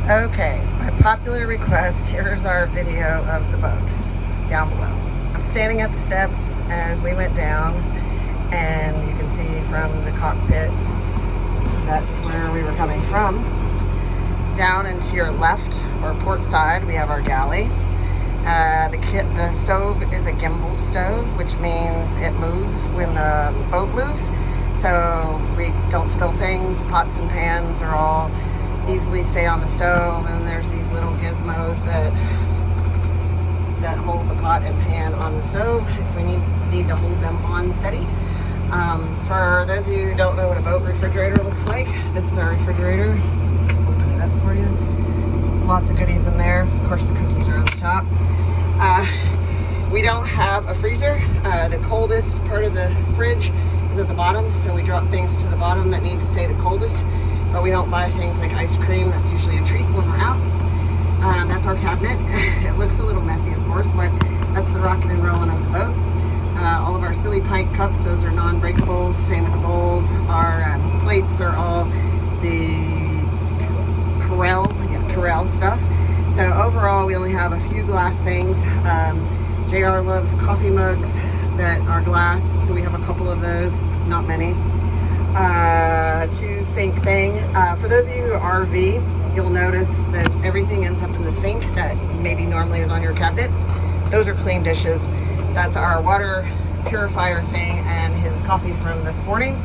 Okay, by popular request, here's our video of the boat down below. I'm standing at the steps as we went down, and you can see from the cockpit that's where we were coming from. Down and to your left, or port side, we have our galley. The stove is a gimbal stove, which means it moves when the boat moves, so we don't spill things. Pots and pans are all easily stay on the stove, and there's these little gizmos that hold the pot and pan on the stove if we need to hold them on steady. For those of you who don't know what a boat refrigerator looks like, this is our refrigerator. Open it up for you. Lots of goodies in there. Of course, the cookies are on the top. We don't have a freezer. The coldest part of the fridge is at the bottom, so we drop things to the bottom that need to stay the coldest. But we don't buy things like ice cream. That's usually a treat when we're out. That's our cabinet. It looks a little messy, of course, but that's the rocking and rolling of the boat. All of our silly pint cups, those are non-breakable. Same with the bowls. Our plates are all the Corelle stuff. So overall, we only have a few glass things. JR loves coffee mugs that are glass, so we have a couple of those, not many. Two sink thing. For those of you who RV, you'll notice that everything ends up in the sink that maybe normally is on your cabinet. Those are clean dishes. That's our water purifier thing and his coffee from this morning.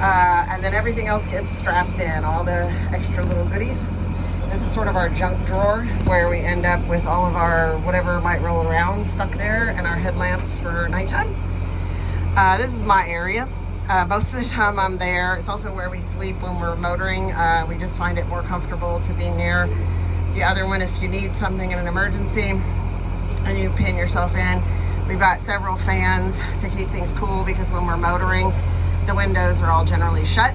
And then everything else gets strapped in, all the extra little goodies. This is sort of our junk drawer where we end up with all of our whatever might roll around stuck there, and our headlamps for nighttime. This is my area. Most of the time I'm there. It's also where we sleep when we're motoring. We just find it more comfortable to be near the other one if you need something in an emergency and you pin yourself in. We've got several fans to keep things cool because when we're motoring, the windows are all generally shut.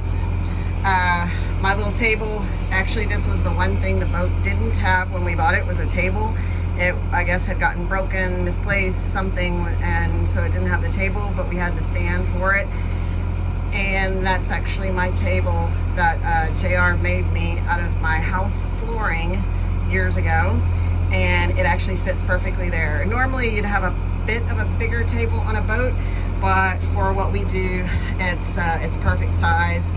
My little table, actually this was the one thing the boat didn't have when we bought it, was a table. It, I guess, had gotten broken, misplaced, something, and so it didn't have the table, but we had the stand for it. And that's actually my table that JR made me out of my house flooring years ago, and it actually fits perfectly there. Normally you'd have a bit of a bigger table on a boat, but for what we do, it's perfect size.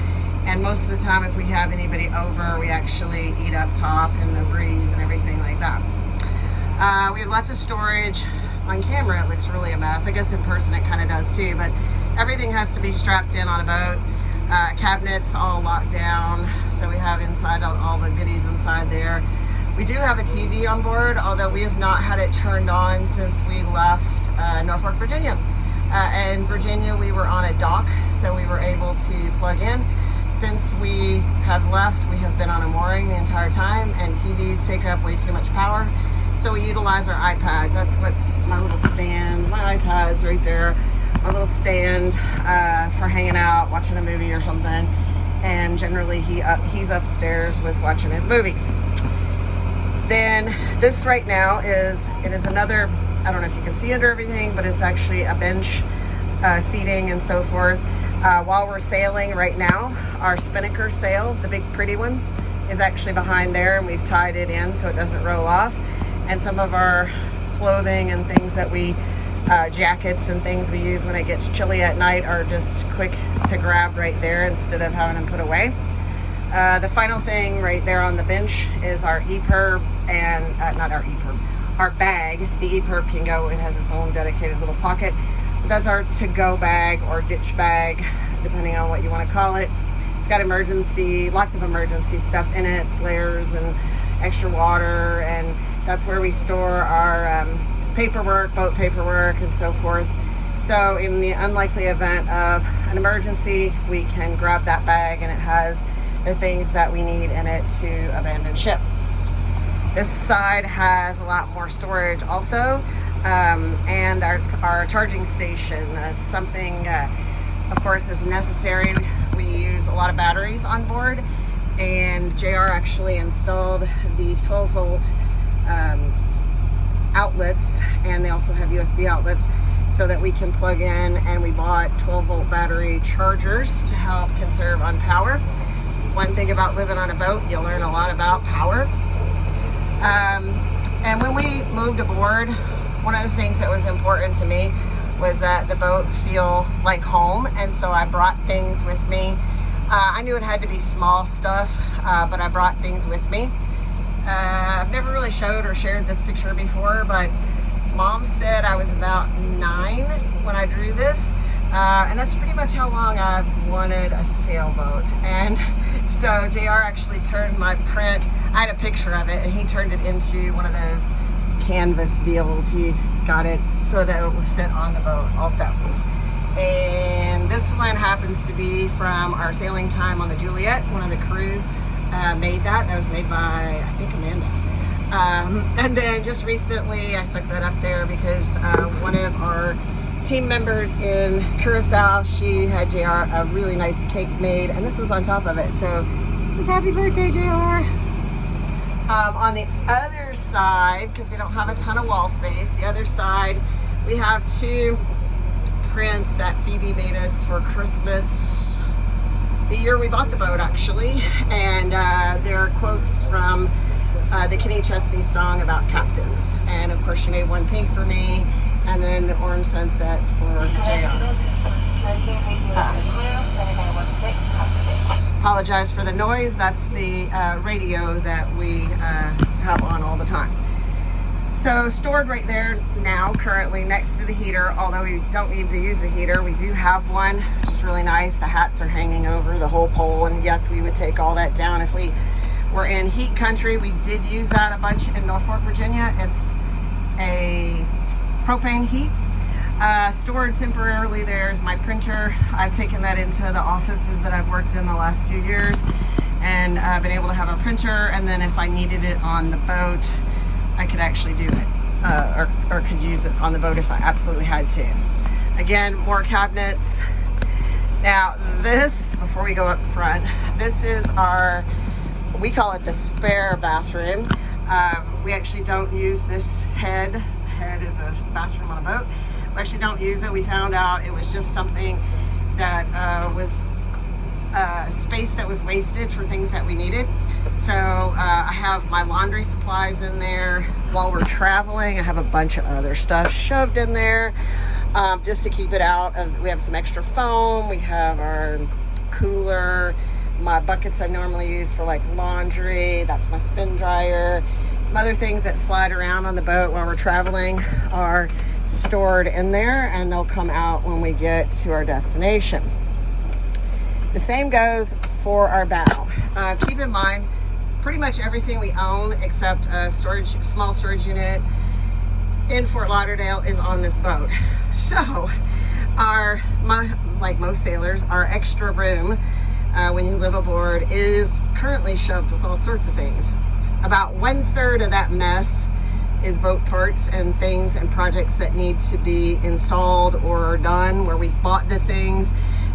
And most of the time if we have anybody over, we actually eat up top in the breeze and everything like that. We have lots of storage. On camera it looks really a mess. I guess in person it kind of does too, but everything has to be strapped in on a boat. Cabinets all locked down, so we have inside all the goodies inside there. We do have a TV on board, although we have not had it turned on since we left Norfolk, Virginia. In Virginia we were on a dock, so we were able to plug in. Since we have left, we have been on a mooring the entire time, and TVs take up way too much power. So we utilize our iPads. That's what's my little stand. My iPad's right there. My little stand for hanging out, watching a movie or something. And generally he's upstairs with watching his movies. Then this right now is another, I don't know if you can see under everything, but it's actually a bench, seating and so forth. While we're sailing right now, our spinnaker sail, the big pretty one, is actually behind there, and we've tied it in so it doesn't roll off. And some of our clothing and things that we, jackets and things we use when it gets chilly at night, are just quick to grab right there instead of having them put away. The final thing right there on the bench is our EPIRB, and not our EPIRB, our bag. The EPIRB can go, it has its own dedicated little pocket. But that's our to-go bag or ditch bag, depending on what you want to call it. It's got lots of emergency stuff in it, flares and extra water, and that's where we store our paperwork, boat paperwork, and so forth. So in the unlikely event of an emergency, we can grab that bag, and it has the things that we need in it to abandon ship. This side has a lot more storage also, and our charging station. It's something, of course, is necessary. We use a lot of batteries on board, and JR actually installed these 12-volt outlets, and they also have USB outlets so that we can plug in, and we bought 12-volt battery chargers to help conserve on power. one thing about living on a boat, you learn a lot about power. And when we moved aboard, one of the things that was important to me was that the boat feel like home, and so I brought things with me. I knew it had to be small stuff, but I brought things with me. I've never really showed or shared this picture before, but Mom said I was about 9 when I drew this, and that's pretty much how long I've wanted a sailboat. And so JR actually turned my print, I had a picture of it, and he turned it into one of those canvas deals. He got it so that it would fit on the boat also. And this one happens to be from our sailing time on the Juliet. One of the crew made that. That was made by, I think, Amanda. And then just recently I stuck that up there because one of our team members in Curacao, she had JR a really nice cake made, and this was on top of it. So this is happy birthday, JR. On the other side, because we don't have a ton of wall space, the other side we have 2 prints that Phoebe made us for Christmas the year we bought the boat, actually, and they're quotes from the Kenny Chesney song about captains. And of course she made one pink for me, and then the orange sunset for JR. Apologize for the noise. That's the radio that we have on all the time. So stored right there now, currently next to the heater, although we don't need to use the heater, we do have one, which is really nice. The hats are hanging over the whole pole, and yes, we would take all that down if we were in heat country. We did use that a bunch in Norfolk, Virginia. It's a propane heat. Stored temporarily there is my printer. I've taken that into the offices that I've worked in the last few years, and I've been able to have a printer, and then if I needed it on the boat, I could actually do it, or could use it on the boat if I absolutely had to. Again, more cabinets. Now this, before we go up front, this is our, we call it the spare bathroom. We actually don't use this head. Head is a bathroom on a boat. We actually don't use it. We found out it was just something that was space that was wasted for things that we needed. So I have my laundry supplies in there. While we're traveling, I have a bunch of other stuff shoved in there just to keep it out. We have some extra foam. We have our cooler, my buckets I normally use for like laundry. That's my spin dryer. Some other things that slide around on the boat while we're traveling are stored in there, and they'll come out when we get to our destination. The same goes for our bow. Keep in mind, pretty much everything we own except a small storage unit in Fort Lauderdale is on this boat. So like most sailors, our extra room when you live aboard is currently shoved with all sorts of things. About 1/3 of that mess is boat parts and things and projects that need to be installed or done, where we've bought the things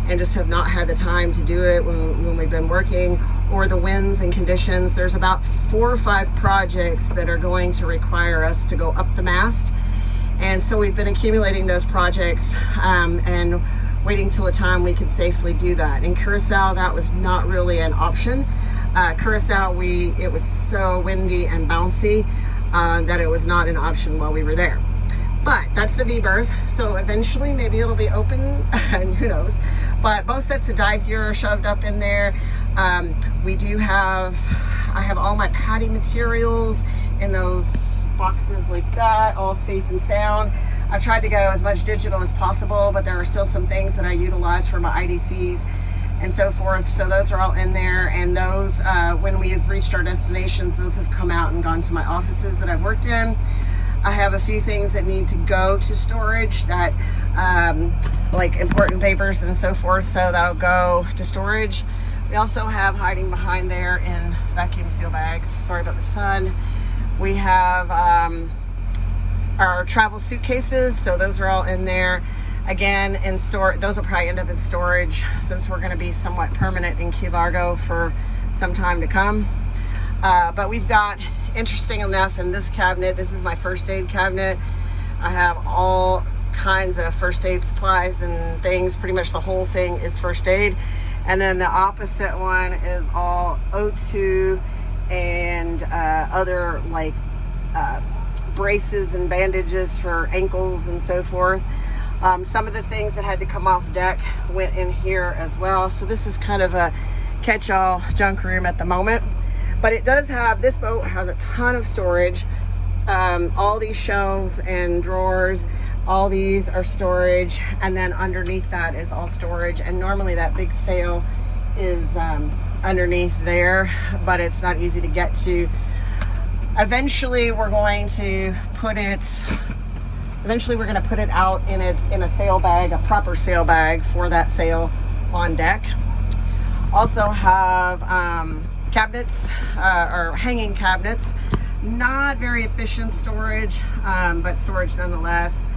and just have not had the time to do it when we've been working, or the winds and conditions. There's about 4 or 5 projects that are going to require us to go up the mast, and so we've been accumulating those projects and waiting till a time we could safely do that. In Curacao, that was not really an option. Curacao, it was so windy and bouncy that it was not an option while we were there. But that's the V-berth, so eventually maybe it'll be open, and who knows. But both sets of dive gear are shoved up in there. I have all my padding materials in those boxes like that, all safe and sound. I've tried to go as much digital as possible, but there are still some things that I utilize for my IDCs and so forth. So those are all in there, and those, when we have reached our destinations, those have come out and gone to my offices that I've worked in. I have a few things that need to go to storage, that like important papers and so forth, so that'll go to storage. We also have hiding behind there in vacuum seal bags, sorry about the sun, we have our travel suitcases, so those are all in there. Again, in store, those will probably end up in storage since we're going to be somewhat permanent in Key Largo for some time to come. But we've got, interesting enough, in this cabinet, this is my first aid cabinet. I have all kinds of first aid supplies and things. Pretty much the whole thing is first aid. And then the opposite one is all O2 and other like braces and bandages for ankles and so forth. Some of the things that had to come off deck went in here as well. So this is kind of a catch-all junk room at the moment. But it does have, this boat has a ton of storage. All these shelves and drawers, all these are storage. And then underneath that is all storage. And normally that big sail is underneath there, but it's not easy to get to. Eventually we're going to put it out in a sail bag, a proper sail bag for that sail on deck. Also have cabinets or hanging cabinets. Not very efficient storage, but storage nonetheless.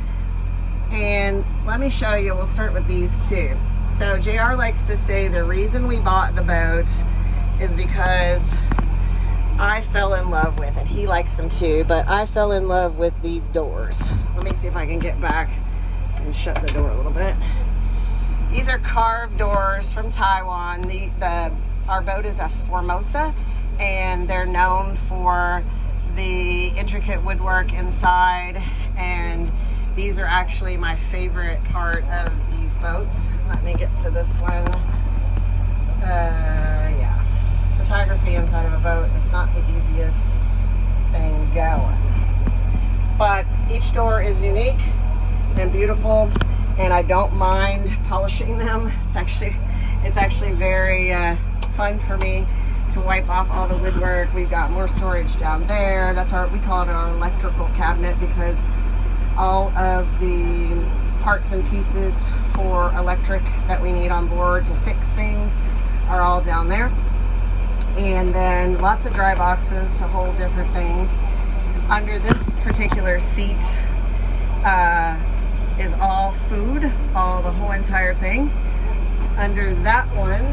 And let me show you, we'll start with these two. So JR likes to say the reason we bought the boat is because I fell in love with it. He likes them too, but I fell in love with these doors. Let me see if I can get back and shut the door a little bit. These are carved doors from Taiwan. Our boat is a Formosa, and they're known for the intricate woodwork inside, and these are actually my favorite part of these boats. Let me get to this one. Yeah, photography inside of a boat is not the easiest thing going, but each door is unique and beautiful, and I don't mind polishing them. It's actually very fun for me to wipe off all the woodwork. We've got more storage down there. We call it our electrical cabinet, because all of the parts and pieces for electric that we need on board to fix things are all down there. And then lots of dry boxes to hold different things. Under this particular seat is all food, the whole entire thing. Under that one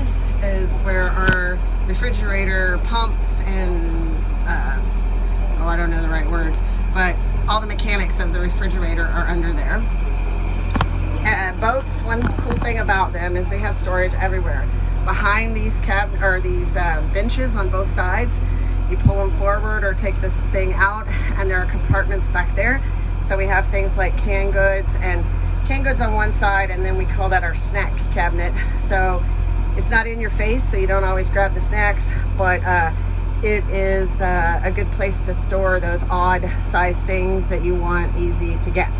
is where our refrigerator pumps and I don't know the right words, but all the mechanics of the refrigerator are under there. Boats, one cool thing about them is they have storage everywhere. Behind these benches on both sides, you pull them forward or take the thing out, and there are compartments back there. So we have things like canned goods on one side, and then we call that our snack cabinet. So it's not in your face, so you don't always grab the snacks, but it is a good place to store those odd size things that you want easy to get.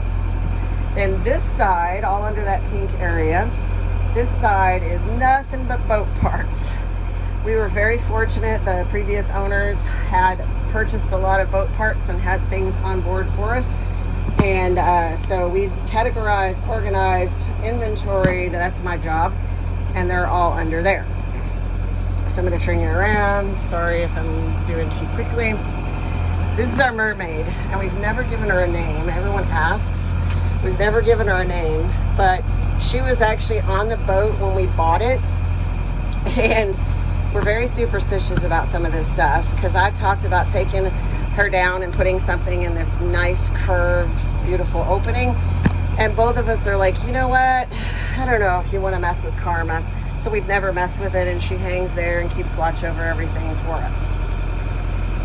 Then this side, all under that pink area, this side is nothing but boat parts. We were very fortunate. The previous owners had purchased a lot of boat parts and had things on board for us. And so we've categorized, organized, inventoried. That's my job. And they're all under there. So I'm going to turn you around. Sorry if I'm doing too quickly. This is our mermaid, and we've never given her a name. Everyone asks. We've never given her a name, but she was actually on the boat when we bought it. And we're very superstitious about some of this stuff, because I talked about taking her down and putting something in this nice curved, beautiful opening. And both of us are like, you know what? I don't know if you want to mess with Karma. So we've never messed with it, and she hangs there and keeps watch over everything for us.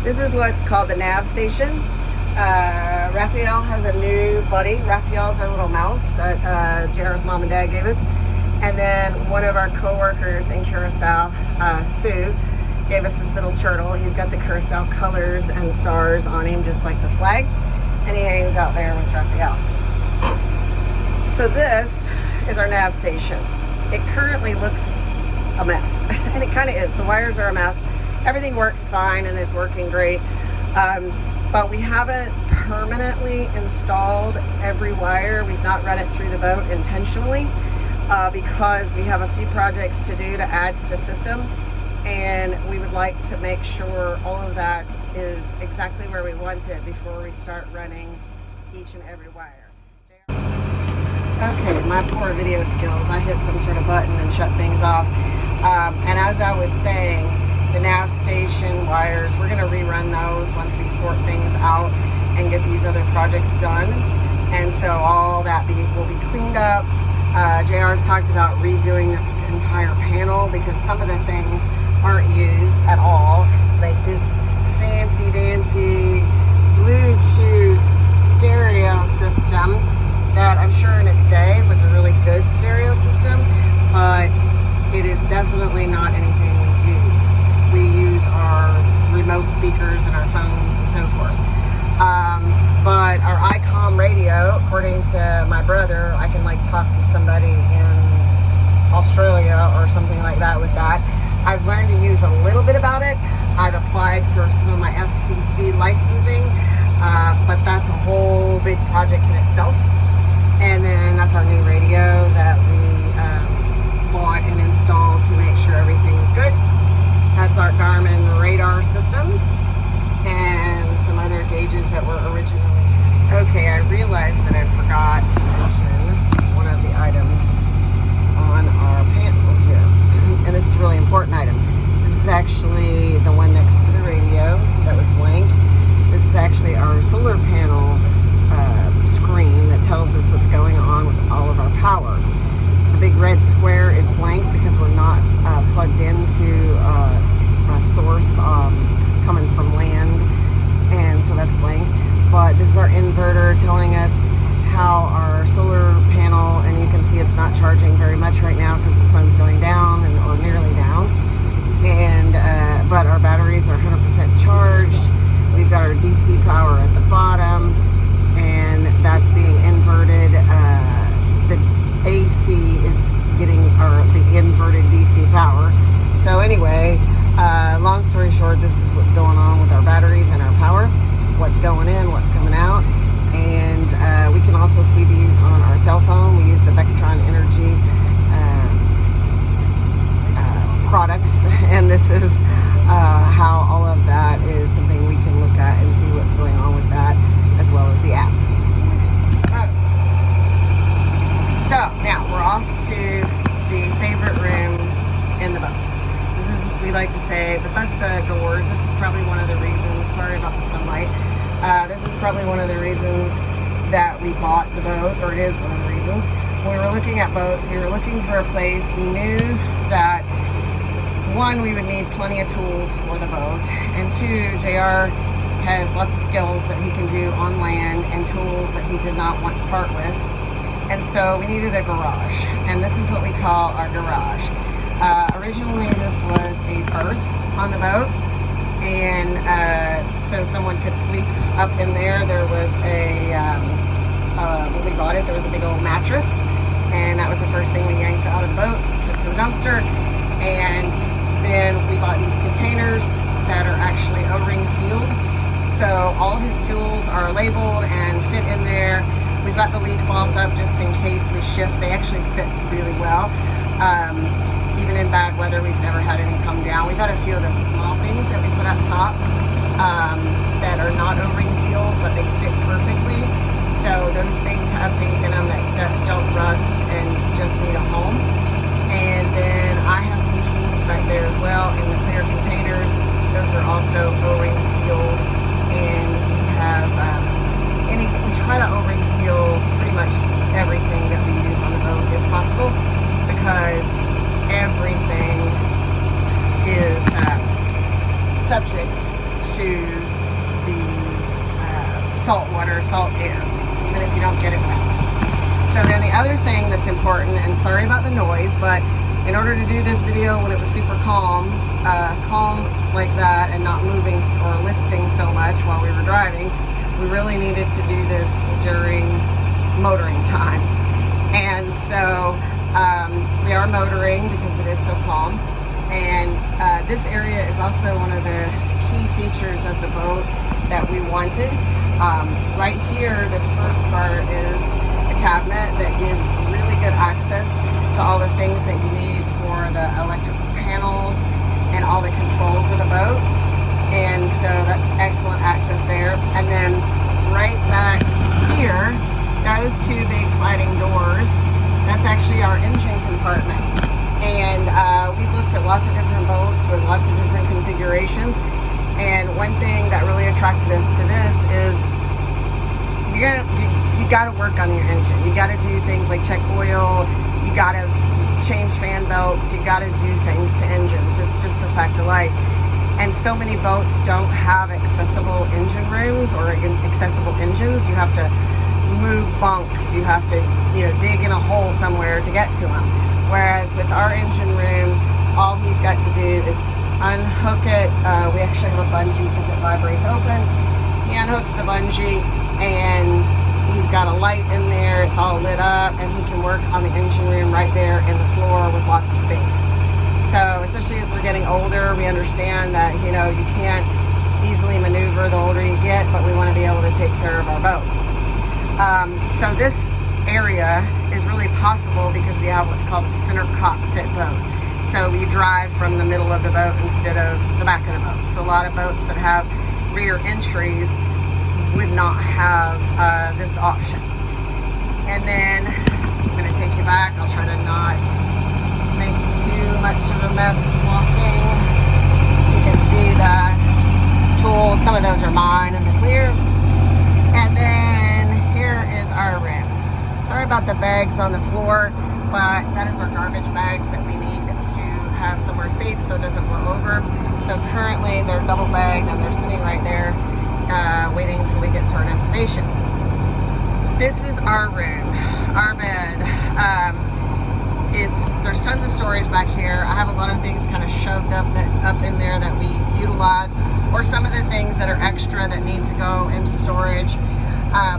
This is what's called the nav station. Raphael has a new buddy. Raphael's our little mouse that JR's mom and dad gave us. And then one of our co-workers in Curacao, Sue, gave us this little turtle. He's got the Curacao colors and stars on him, just like the flag. And he hangs out there with Raphael. So this is our nav station. It currently looks a mess, and it kind of is. The wires are a mess. Everything works fine and is working great, but we haven't permanently installed every wire. We've not run it through the boat intentionally because we have a few projects to do to add to the system, and we would like to make sure all of that is exactly where we want it before we start running each and every wire. Okay, my poor video skills. I hit some sort of button and shut things off. And as I was saying, the nav station wires, we're going to rerun those once we sort things out and get these other projects done. And so all that will be cleaned up. JR's talked about redoing this entire panel because some of the things aren't used at all. Like this fancy dancy Bluetooth stereo system that I'm sure in its day was a really good stereo system, but it is definitely not anything we use. We use our remote speakers and our phones and so forth. But our ICOM radio, according to my brother, I can like talk to somebody in Australia or something like that with that. I've learned to use a little bit about it. I've applied for some of my FCC licensing, but that's a whole big project in itself. And then that's our new radio that we bought and installed to make sure everything was good. That's our Garmin radar system and some other gauges that were originally. Okay, I realized that I forgot to mention one of the items on our panel here. And this is a really important item. This is actually the one next to the radio that was blank. This is actually our solar panel screen that tells us what's going on with all of our power. The big red square is blank because we're not plugged into a source coming from land, and so that's blank. But this is our inverter telling us how our solar panel, and you can see it's not charging very much right now because the sun's going down or nearly down. And but our batteries are 100% charged. We've got our DC power at the bottom, and that's being inverted. The AC is getting the inverted DC power. So anyway, long story short, this is what's going on with our batteries and our power. What's going in, what's coming out. And we can also see these on our cell phone. We use the Vectron Energy products, and this is how all of that is something we can look at and see what's going on with that, as well as the app. So now we're off to the favorite room in the boat. This is, we like to say, besides the doors, this is probably one of the reasons, sorry about the sunlight, this is probably one of the reasons that we bought the boat, or it is one of the reasons. When we were looking at boats, we were looking for a place. We knew that, one, we would need plenty of tools for the boat, and two, JR has lots of skills that he can do on land and tools that he did not want to part with. And so we needed a garage, and this is what we call our garage. Originally, this was a berth on the boat, and so someone could sleep up in there. There was when we bought it, there was a big old mattress, and that was the first thing we yanked out of the boat, took to the dumpster, and then we bought these containers that are actually O-ring sealed. So all of his tools are labeled and fit in there. We've got the lead cloth up just in case we shift. They actually sit really well. Even in bad weather, we've never had any come down. We've had a few of the small things that we put up top that are not O-ring sealed, but they fit perfectly. So those things have things in them that don't rust and just need a home. And then I have some tools back there as well in the clear containers. Those are also O-ring sealed. And we have anything. We try to O-ring seal pretty much everything that we use on the boat if possible, because everything is subject to the salt water, salt air, even if you don't get it wet. So then the other thing that's important, and sorry about the noise, but in order to do this video when it was super calm like that and not moving or listing so much while we were driving, we really needed to do this during motoring time. And so we are motoring because it is so calm. And this area is also one of the key features of the boat that we wanted. Right here, this first part is a cabinet that gives really good access to all the things that you need for the electrical panels and all the controls of the boat. And so that's excellent access there. And then right back here, those two big sliding doors, that's actually our engine compartment. And we looked at lots of different boats with lots of different configurations. And one thing that really attracted us to this is you got to work on your engine. You got to do things like check oil, You gotta change fan belts, you gotta do things to engines. It's just a fact of life. And so many boats don't have accessible engine rooms or accessible engines. You have to move bunks, you have to, you know, dig in a hole somewhere to get to them. Whereas with our engine room, all he's got to do is unhook it. We actually have a bungee because it vibrates open. He unhooks the bungee and he's got a light in there. It's all lit up and he can work on the engine room right there in the floor with lots of space. So especially as we're getting older, we understand that, you know, you can't easily maneuver the older you get, but we want to be able to take care of our boat. So this area is really possible because we have what's called a center cockpit boat. So we drive from the middle of the boat instead of the back of the boat. So a lot of boats that have rear entries would not have this option. And then I'm going to take you back. I'll try to not make too much of a mess walking. You can see the tools. Some of those are mine in the clear. And then here is our room. Sorry about the bags on the floor, but that is our garbage bags that we need to have somewhere safe so it doesn't blow over. So currently they're double bagged and they're sitting right there waiting until we get to our destination. This is our room, our bed. There's tons of storage back here. I have a lot of things kind of shoved up in there that we utilize, or some of the things that are extra that need to go into storage.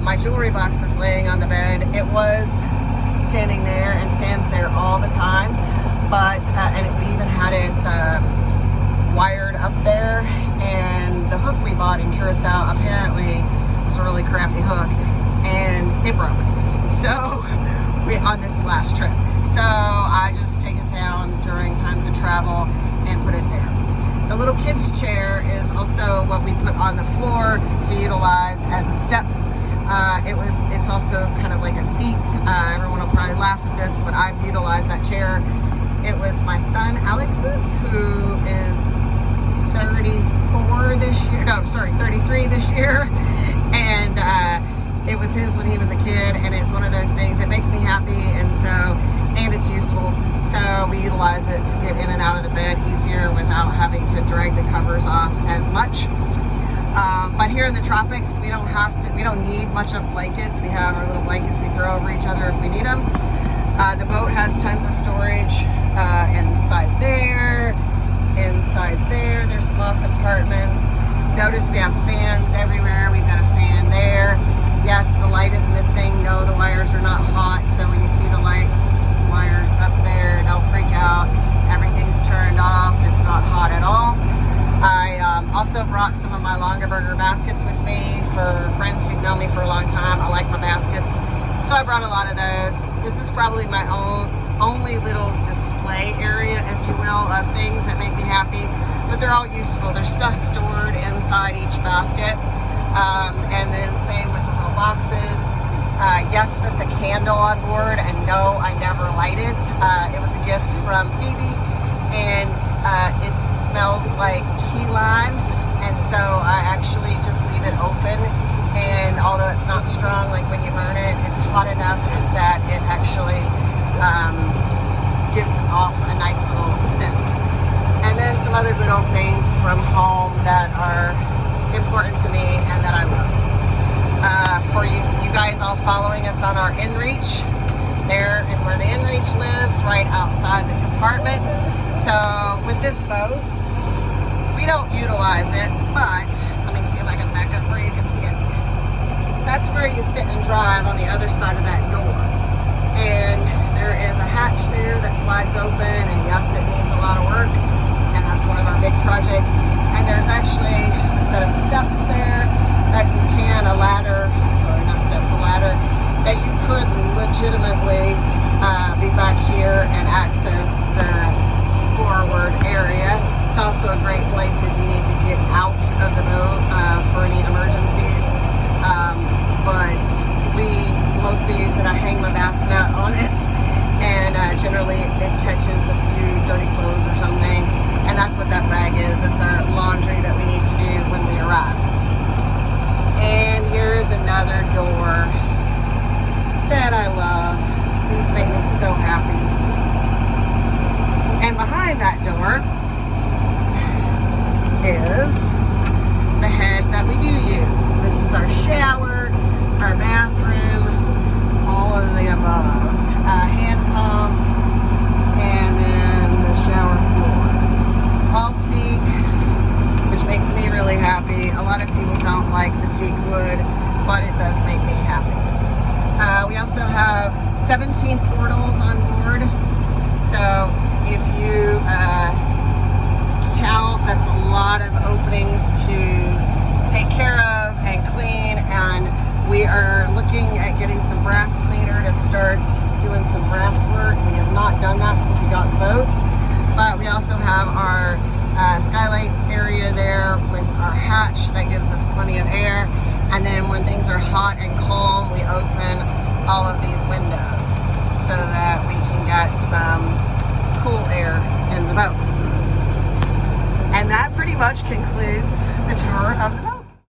My jewelry box is laying on the bed. It was standing there and stands there all the time, but and we even had it wired up there, and the hook we bought in Curacao apparently is a really crappy hook and it broke. So on this last trip, so I just take it down during times of travel and put it there. The little kids chair is also what we put on the floor to utilize as a step. It's also kind of like a seat. Everyone will probably laugh at this, but I've utilized that chair. It was my son Alex's, who is 33 this year, and it was his when he was a kid, and it's one of those things, it makes me happy, and it's useful, so we utilize it to get in and out of the bed easier without having to drag the covers off as much. But here in the tropics, we don't need much of blankets. We have our little blankets we throw over each other if we need them. The boat has tons of storage inside there. There's small compartments. Notice we have fans everywhere. We've got a fan there. Yes, the light is missing. No, the wires are not hot. So when you see the light wires up there, don't freak out. Everything's turned off. It's not hot at all. I also brought some of my Longaberger baskets with me for friends who've known me for a long time. I like my baskets, so I brought a lot of those. This is probably my only little display area, if you will, of things that make me happy, but they're all useful. There's stuff stored inside each basket, and then same with the little boxes. Yes, that's a candle on board, and no, I never light it. It was a gift from Phoebe, and it smells like key lime, and so I actually just leave it open, and although it's not strong like when you burn it, it's hot enough that it actually gives off a nice little scent. And then some other little things from home that are important to me and that I love. For you guys all following us on our inReach, there is where the inReach lives, right outside the compartment. So with this boat, we don't utilize it, but let me see if I can back up where you can see it. That's where you sit and drive on the other side of that door. And there is a hatch there that slides open, and yes, it needs a lot of work, and that's one of our big projects. And there's actually a set of steps there that you can, a ladder that you could legitimately be back here and access the forward area. It's also a great place if you need to get out of the boat for any emergencies. But we mostly use it. I hang my bath mat on it, and generally it catches a few dirty clothes or something, and that's what that bag is. It's our laundry that we need to do when we arrive. And here's another door that I love. These make me so happy. And behind that door is the head that we do use. This is our shower, our bathroom, all of the above. Hand pump, and then the shower floor. All teak, which makes me really happy. A lot of people don't like the teak wood, but it does make me happy. We also have 17 portals on board. So if you count, that's a lot of openings to take care of and clean. And we are looking at getting some brass cleaner to start doing some brass work. We have not done that since we got the boat. But we also have our skylight area there with our hatch that gives us plenty of air. And then when things are hot and calm, we open all of these windows so that we can get some cool air in the boat. And that pretty much concludes the tour of the boat.